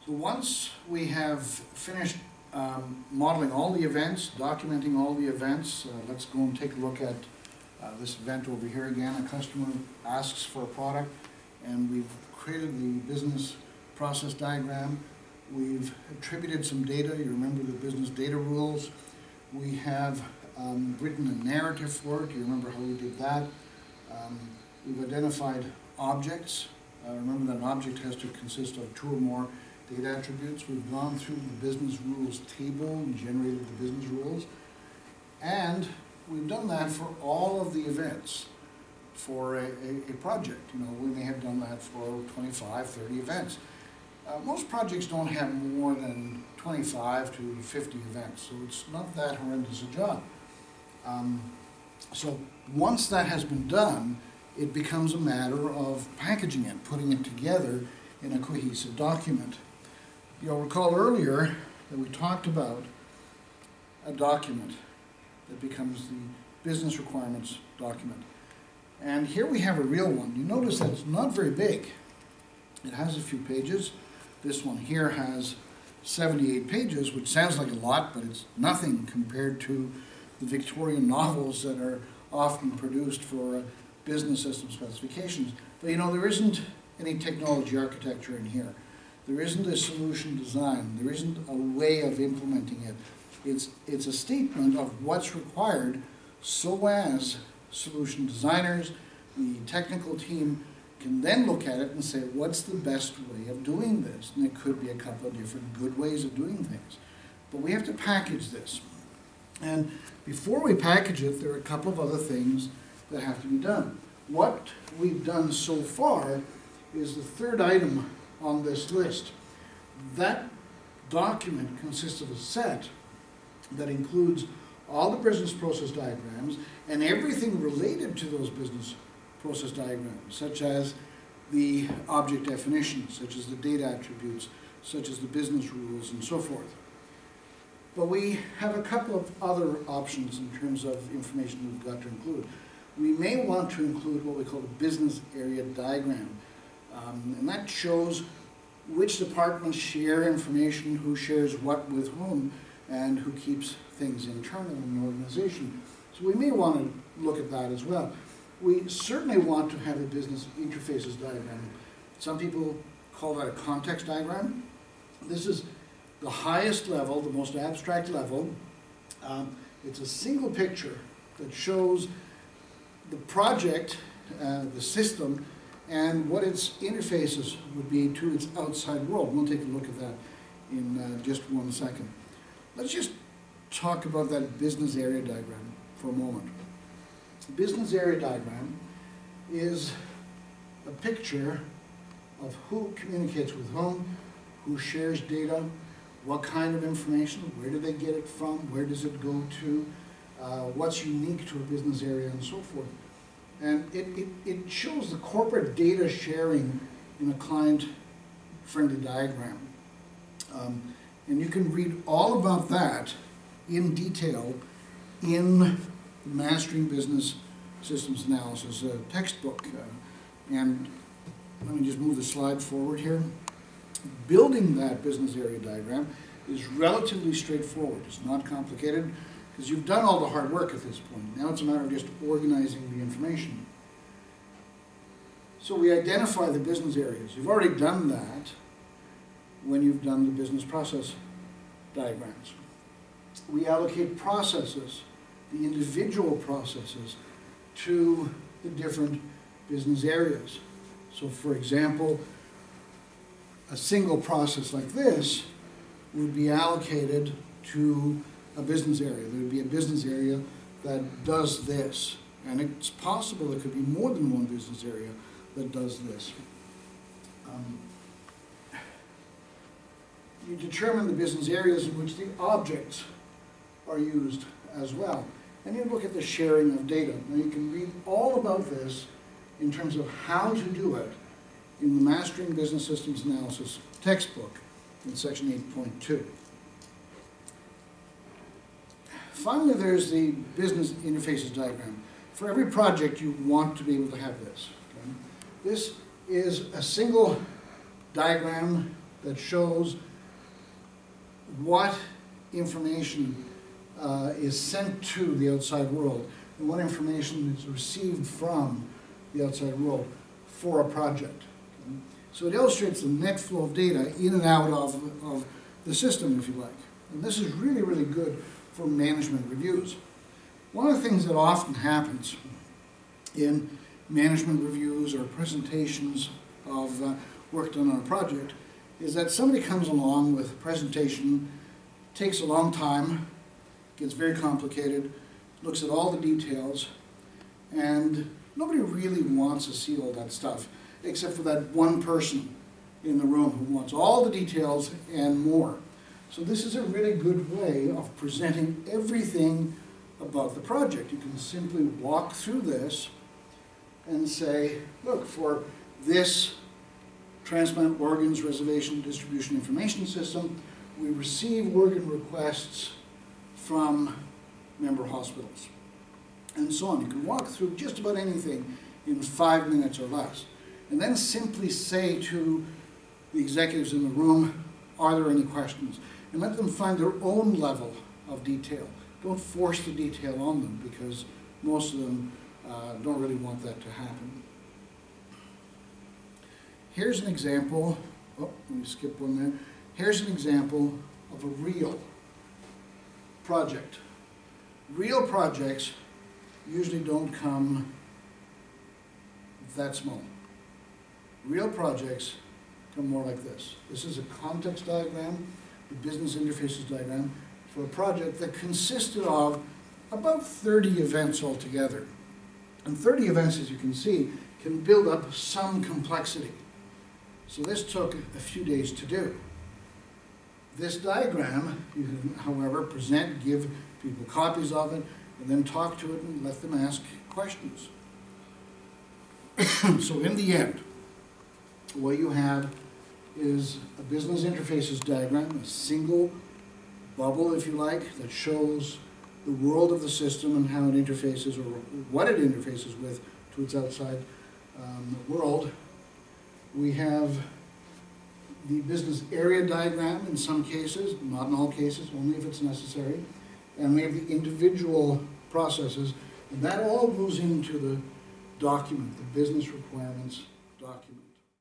So once we have finished modeling all the events, documenting all the events, let's go and take a look at this event over here again. A customer asks for a product, and we've created the business process diagram. We've attributed some data. You remember the business data rules. We have written a narrative for it. You remember how we did that. We've identified objects. Remember that an object has to consist of 2 or more data attributes. We've gone through the business rules table and generated the business rules. And we've done that for all of the events for a project. You know, we may have done that for 25, 30 events. Most projects don't have more than 25 to 50 events, so it's not that horrendous a job. So once that has been done, it becomes a matter of packaging it, putting it together in a cohesive document. You'll recall earlier that we talked about a document that becomes the business requirements document. And here we have a real one. You notice that it's not very big. It has a few pages. This one here has 78 pages, which sounds like a lot, but it's nothing compared to the Victorian novels that are often produced for business system specifications. But you know, there isn't any technology architecture in here. There isn't a solution design. There isn't a way of implementing it. It's a statement of what's required so as solution designers, the technical team, can then look at it and say, what's the best way of doing this? And it could be a couple of different good ways of doing things. But we have to package this. And before we package it, there are a couple of other things that have to be done. What we've done so far is the third item on this list. That document consists of a set that includes all the business process diagrams and everything related to those business process diagrams, such as the object definitions, such as the data attributes, such as the business rules, and so forth. But we have a couple of other options in terms of information we've got to include. We may want to include what we call a business area diagram, and that shows which departments share information, who shares what with whom, and who keeps things internal in the organization. So we may want to look at that as well. We certainly want to have a business interfaces diagram. Some people call that a context diagram. This is the highest level, the most abstract level. It's a single picture that shows the project, the system, and what its interfaces would be to its outside world. We'll take a look at that in just 1 second. Let's just talk about that business area diagram for a moment. The business area diagram is a picture of who communicates with whom, who shares data, what kind of information, where do they get it from, where does it go to, what's unique to a business area, and so forth. And it shows the corporate data sharing in a client-friendly diagram. And you can read all about that in detail in the Mastering Business Systems Analysis textbook. And let me just move the slide forward here. Building that business area diagram is relatively straightforward. It's not complicated because you've done all the hard work at this point. Now it's a matter of just organizing the information. So we identify the business areas. You've already done that when you've done the business process diagrams. We allocate processes, the individual processes, to the different business areas. So for example, a single process like this would be allocated to a business area. There would be a business area that does this. And it's possible there could be more than one business area that does this. You determine the business areas in which the objects are used as well. And you look at the sharing of data. Now you can read all about this in terms of how to do it in the Mastering Business Systems Analysis textbook in section 8.2. Finally, there's the business interfaces diagram. For every project, you want to be able to have this. Okay? This is a single diagram that shows what information is sent to the outside world and what information is received from the outside world for a project. Okay? So it illustrates the net flow of data in and out of the system, if you like. And this is really, really good for management reviews. One of the things that often happens in management reviews or presentations of work done on a project is that somebody comes along with a presentation, takes a long time, gets very complicated, looks at all the details, and nobody really wants to see all that stuff, except for that one person in the room who wants all the details and more. So this is a really good way of presenting everything about the project. You can simply walk through this and say, look, for this transplant organs reservation distribution information system, we receive organ requests from member hospitals, and so on. You can walk through just about anything in 5 minutes or less, and then simply say to the executives in the room, are there any questions? And let them find their own level of detail. Don't force the detail on them, because most of them don't really want that to happen. Here's an example, oh, let me skip one there. Here's an example of a real project. Real projects usually don't come that small. Real projects come more like this. This is a context diagram, the business interfaces diagram, for a project that consisted of about 30 events altogether. And 30 events, as you can see, can build up some complexity. So this took a few days to do. This diagram, you can, however, present, give people copies of it, and then talk to it and let them ask questions. So in the end, what you have is a business interfaces diagram, a single bubble, if you like, that shows the world of the system and how it interfaces, or what it interfaces with, to its outside world. We have the business area diagram in some cases, not in all cases, only if it's necessary. And we have the individual processes, and that all goes into the document, the business requirements document.